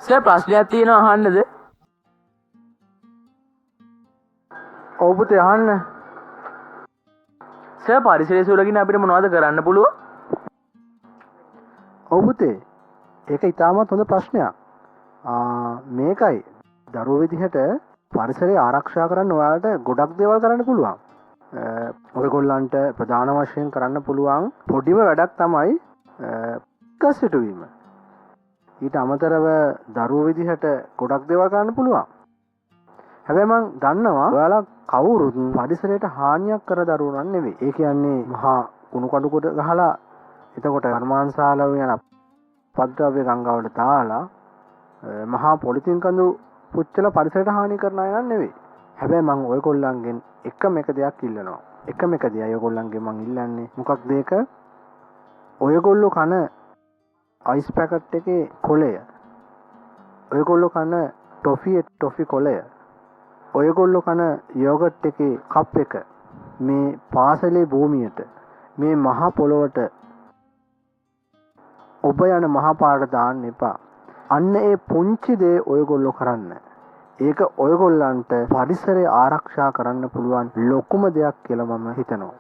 Sir ප්‍රශ්නයක් තියෙනවා අහන්නද? ඔව් පුතේ අහන්න. සර් පරිසරය සුරකින්න අපිට මොනවද කරන්න පුළුවන්? ඔව් පුතේ. ඒක ඉතාමත් හොඳ ප්‍රශ්නයක්. මේකයි දරුවෝ විදිහට පරිසරය ආරක්ෂා කරන්න ඔයාලට ගොඩක් දේවල් කරන්න පුළුවන්. ඔයගොල්ලන්ට ප්‍රධාන වශයෙන් කරන්න පුළුවන් පොඩිම වැඩක් තමයි ගස් හිටවීම. ඊට අමතරව දරුවෝ විදිහට ගොඩක් දේවල් කරන්න පුළුවන්. හැබැයි මං දන්නවා ඔයාලා කවුරුත් පරිසරයට හානියක් කර දරුවෝ නන් නෙවෙයි. ඒ කියන්නේ මහා කුණු කඩු කොට ගහලා එතකොට කර්මාන්තශාලාව යන පද්‍රව්‍ය ගංගාවට දාලා මහා පොලිතින් කඳු පුච්චලා පරිසරයට හානි කරන අය නන් නෙවෙයි. හැබැයි මං ඔයගොල්ලන්ගෙන් එකම එක දෙයක් ඉල්ලනවා. එකම එක දෙයයි ඔයගොල්ලන්ගෙන් මං ඉල්ලන්නේ. මොකක්ද ඒක? ඔයගොල්ලෝ කන අයිස් පැකට් එකේ කොලය, ඔයගොල්ලෝ කන ටොෆි කොලය, ඔයගොල්ලෝ කන යෝගට් එකේ කප් එක මේ පාසලේ භූමියට, මේ මහා පොළොවට ඔබ යන මහා පාරට දාන්න එපා. අන්න ඒ පුංචි දේ ඔයගොල්ලෝ කරන්න. ඒක ඔයගොල්ලන්ට පරිසරය ආරක්ෂා කරන්න පුළුවන් ලොකුම දෙයක් කියලා මම හිතනවා.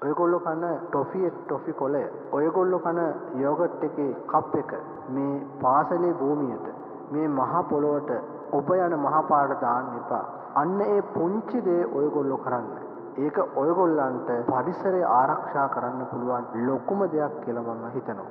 ඔයගොල්ලෝ කන ටොෆි කොලය, ඔයගොල්ලෝ කන යෝගට් එකේ කප් එක මේ පාසලේ භූමියට, මේ මහා පොළොවට ඔබ යන මහා පාරට දාන්න එපා. අන්න ඒ පුංචි දේ ඔයගොල්ලෝ කරන්න. ඒක ඔයගොල්ලන්ට පරිසරය ආරක්ෂා කරන්න පුළුවන් ලොකුම දෙයක් කියලා මම හිතනවා.